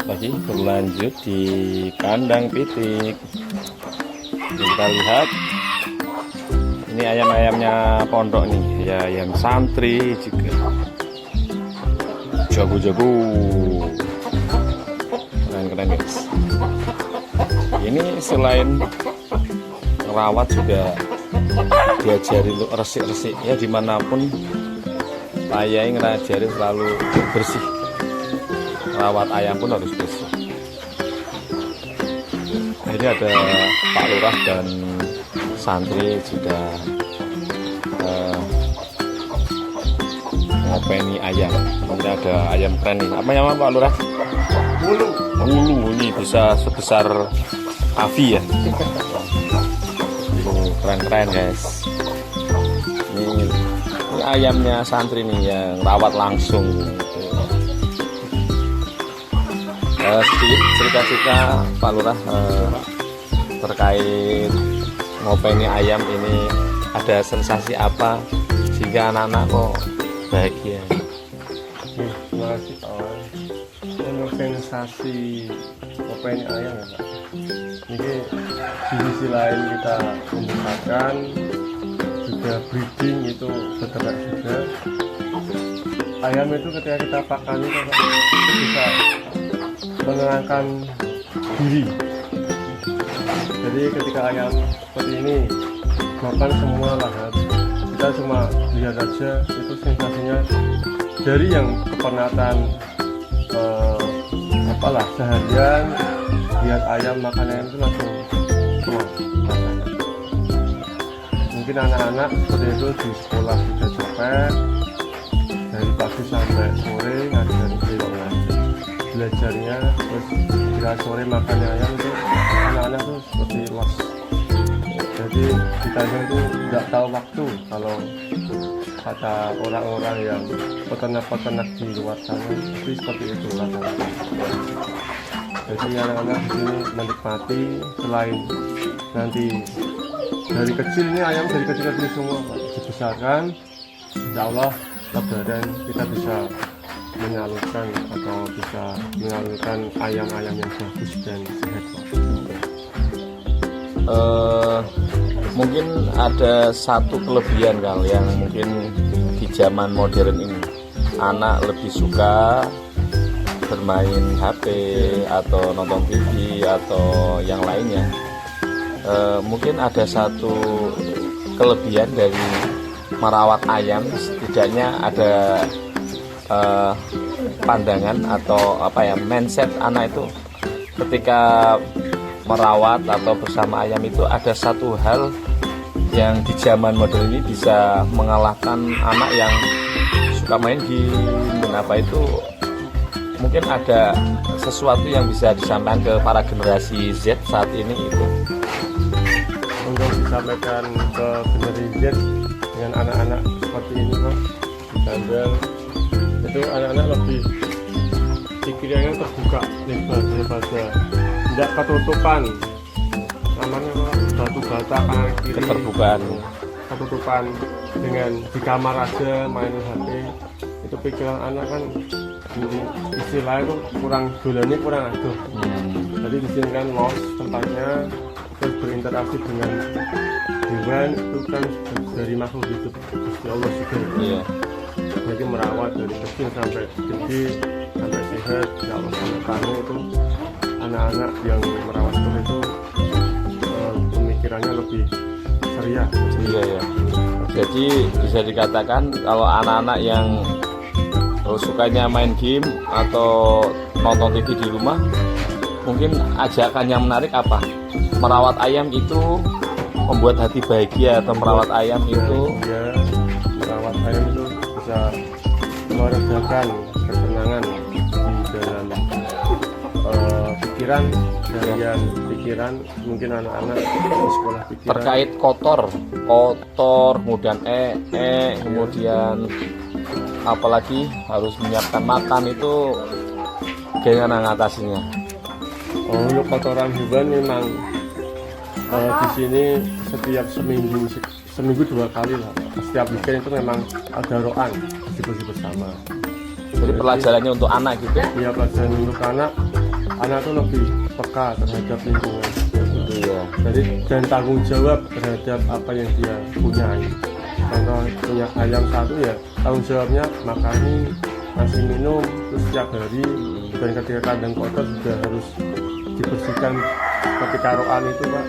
lagi berlanjut di kandang pitik. Kita lihat ini ayam-ayamnya pondok nih ya, ayam santri juga jago-jago, keren-keren guys. Ini selain merawat juga diajari untuk resik-resik ya, dimanapun Ayai ngajari selalu bersih, rawat ayam pun harus bersih. Nah, ini ada Pak Lurah dan santri juga ngopeni ayam. Ini ada ayam keren nih. Apa namanya Pak Lurah? Mulu. Mulu, ini bisa sebesar Avi ya. Keren-keren guys. Ini ayamnya santri nih yang rawat langsung. Sedikit cerita-cerita Pak Lurah terkait ngopeni ayam ini, ada sensasi apa sehingga anak-anak kok bahagia? Terima kasih kawan. Untuk sensasi ngopeni ayam ya Pak. Ini di sisi lain kita membesarkan, juga breeding itu beternak juga. Ayam itu ketika kita pakan itu bisa menenangkan diri. Jadi ketika ayam seperti ini makan semua lahan, kita cuma lihat aja, itu sensasinya dari yang kepenatan apalah seharian lihat ayam makan ayam itu langsung semua rasanya. Mungkin anak-anak seperti itu di sekolah sudah capek dari pagi sampai sore ngajarin belajarnya, terus ketika sore makannya ayam itu anak-anak tuh seperti los. Jadi kita itu tidak tahu waktu, kalau kata orang-orang yang peternak-peternak di luar sana tapi seperti itu rasanya. Jadi anak-anak di sini menikmati, selain nanti dari kecil ini ayam dari kecil-kecil semua Pak, dibesarkan, insya Allah lebaran kita bisa menyalurkan atau bisa menyalurkan ayam-ayam yang bagus dan sehat Pak. Mungkin ada satu kelebihan kali yang mungkin di zaman modern ini anak lebih suka bermain HP atau nonton TV atau yang lainnya. Mungkin ada satu kelebihan dari merawat ayam, setidaknya ada pandangan atau apa ya, mindset anak itu ketika merawat atau bersama ayam itu ada satu hal yang di zaman modern ini bisa mengalahkan anak yang suka main game. Apa itu, mungkin ada sesuatu yang bisa disampaikan ke para generasi Z saat ini itu. Untuk disampaikan ke generasi Z dengan anak-anak seperti ini Pak, di kandang itu anak-anak lebih pikirannya terbuka lebar daripada tidak ketutupan, namanya batu bata kanan kiri, Keterbukaan. ketutupan dengan di kamar aja main HP. Itu pikiran anak kan istilahnya itu kurang dolannya, kurang aduh. Jadi di sini kan los tempatnya, terus berinteraksi dengan hewan itu kan dari makhluk hidup Gusti Allah juga. Iya. Jadi merawat dari kecil sampai gede sampai sehat, ya Allah, sampai kamu itu anak-anak yang merawat seperti itu pemikirannya lebih ceria. Iya ya. Jadi bisa dikatakan kalau anak-anak yang sukanya main game atau nonton TV di rumah, mungkin ajakan yang menarik apa? Merawat ayam itu membuat hati bahagia, atau merawat ayam itu ya, merawat ayam itu bisa meredakan kesenangan di dalam pikiran, harian pikiran, mungkin anak-anak di sekolah pikiran. terkait kotor, kemudian kemudian apalagi harus menyiapkan makan, itu gimana ngatasinya? Untuk kotoran hewan memang di sini setiap seminggu 2 kali lah. Setiap weekend itu memang ada roan bersih bersama. Jadi pelajarannya untuk anak gitu? Iya, pelajaran untuk anak anak tuh lebih peka terhadap lingkungan. Iya. Jadi dan tanggung jawab terhadap apa yang dia punyai. Contoh punya ayam satu ya, tanggung jawabnya makani, ngasih minum, terus setiap hari. Dan ketika kandang kotor juga harus dibersihkan ketika roan itu Pak.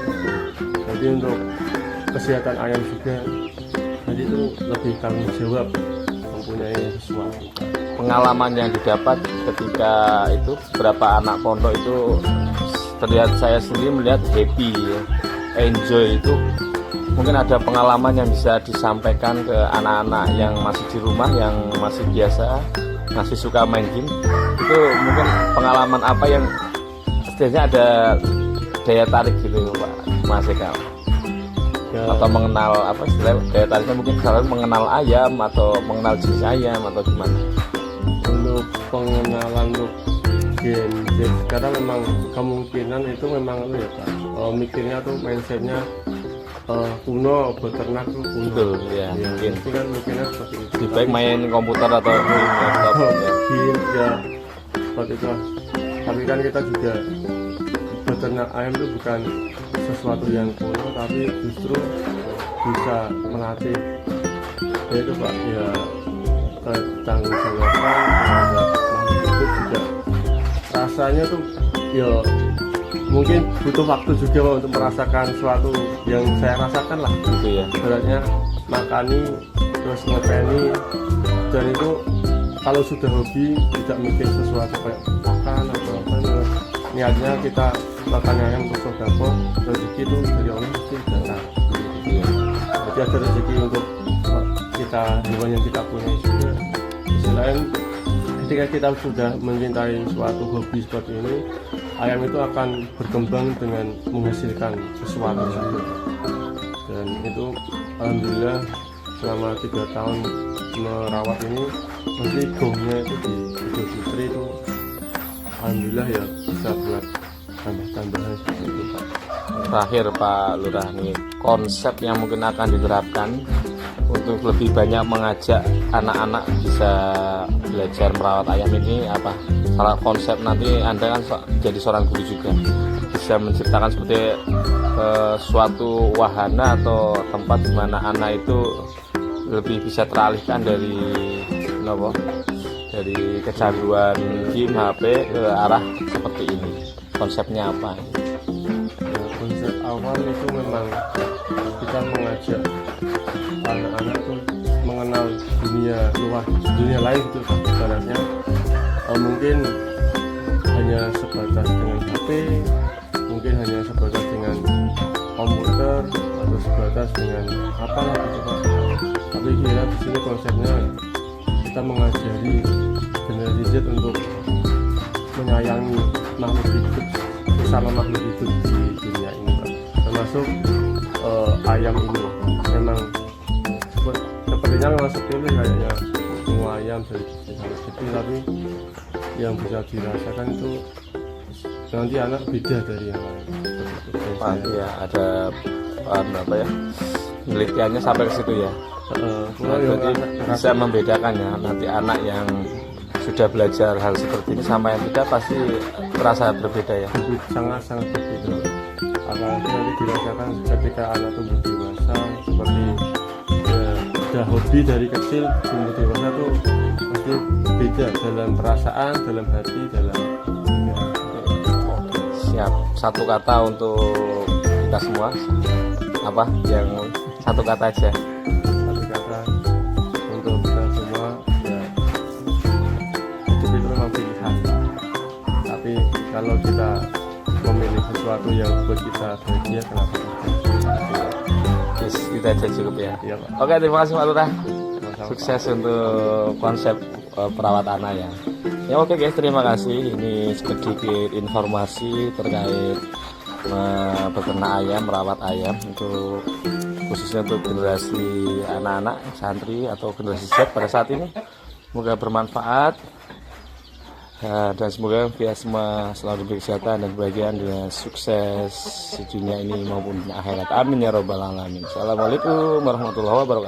Jadi untuk kesehatan ayam juga, jadi itu lebih tanggung jawab mempunyai sesuatu. Pengalaman yang didapat ketika itu berapa anak pondok itu terlihat, saya sendiri melihat happy ya, enjoy. Itu mungkin ada pengalaman yang bisa disampaikan ke anak-anak yang masih di rumah, yang masih biasa, masih suka main game. Itu mungkin pengalaman apa yang setidaknya ada daya tarik gitu Pak Mas Eka, Ya, atau mengenal apa istilah daya tariknya, mungkin misalnya mengenal ayam atau mengenal jenis ayam atau gimana. untuk pengenalan untuk game karena memang kemungkinan itu memang ya Pak, mikirnya tuh mindsetnya kuno, beternak tuh kuno. Betul ya, Ya, mungkin mungkin kan mikirnya seperti itu. lebih baik main komputer atau di laptop ya. Game ya seperti itu. Tapi kan kita juga beternak ayam itu bukan sesuatu yang kuno, tapi justru bisa melatih ya itu Pak, ya tanggung jawaban terhadap makhluk hidup juga. Rasanya tuh ya mungkin butuh waktu juga Pak, untuk merasakan sesuatu yang saya rasakan lah. Gitu ya. Beratnya makani terus ngepeni, dan itu kalau sudah hobi tidak mikir sesuatu kayak makan atau apa, niatnya kita makan ayam untuk sodako, rezeki itu dari Allah pasti datang. Jadi ada rezeki untuk kita, hewan yang kita punya juga. Selain ketika kita sudah mencintai suatu hobi seperti ini, ayam itu akan berkembang dengan menghasilkan sesuatu juga. Dan itu alhamdulillah selama 3 tahun merawat ini, nanti gongnya itu di Idul Fitri itu alhamdulillah ya bisa buat tambah-tambahan seperti itu Pak. Terakhir Pak Lurah nih, konsep yang mungkin akan diterapkan untuk lebih banyak mengajak anak-anak bisa belajar merawat ayam ini apa? Salah konsep nanti Anda kan jadi seorang guru juga, bisa menciptakan seperti suatu wahana atau tempat di mana anak itu lebih bisa teralihkan dari dari kecanduan game HP ke arah seperti ini. Konsepnya apa? Ya, konsep awal itu memang kita mengajak anak-anak tuh mengenal dunia luar, dunia lain gitu Pak. Ibaratnya mungkin hanya sebatas dengan HP, mungkin hanya sebatas dengan komputer atau sebatas dengan apalah gitu Pak. Tapi kira di sini konsepnya kita mengajari generasi Z untuk menyayangi makhluk hidup, bersama makhluk hidup di dunia ini Pak. Termasuk ayam ini memang sepertinya memang sepele kayaknya semua ayam dari kecil, tapi yang bisa dirasakan itu nanti anak beda dari yang lain. Pasti ya, ada apa ya, penelitiannya sampai ke situ ya. Jadi bisa membedakan ya, nanti anak yang sudah belajar hal seperti ini sama yang tidak pasti terasa berbeda ya. Sangat-sangat berbeda. Apalagi nanti dirasakan ketika anak tumbuh dewasa, seperti ya, sudah hobi dari kecil, tumbuh dewasa tuh pasti beda dalam perasaan, dalam hati, dalam ya. Siap. Satu kata untuk kita semua, apa yang satu kata aja. Satu kata untuk kita semua, ya hidup itu memang pilihan. Tapi kalau kita memilih sesuatu yang buat kita bahagia, kenapa tidak? Yes, kita aja cukup ya. Iya Pak. Oke, terima kasih Pak Lurah. Sama-sama, Sukses untuk konsep perawat anak ya. Ya oke guys, terima kasih. Ini sedikit informasi terkait beternak ayam, merawat ayam untuk khususnya untuk generasi anak-anak santri atau generasi Z pada saat ini. Semoga bermanfaat dan semoga kita semua selalu diberi kesehatan dan kebahagiaan dan sukses di dunia ini maupun di akhirat. Amin ya robbal alamin. Assalamualaikum warahmatullahi wabarakatuh.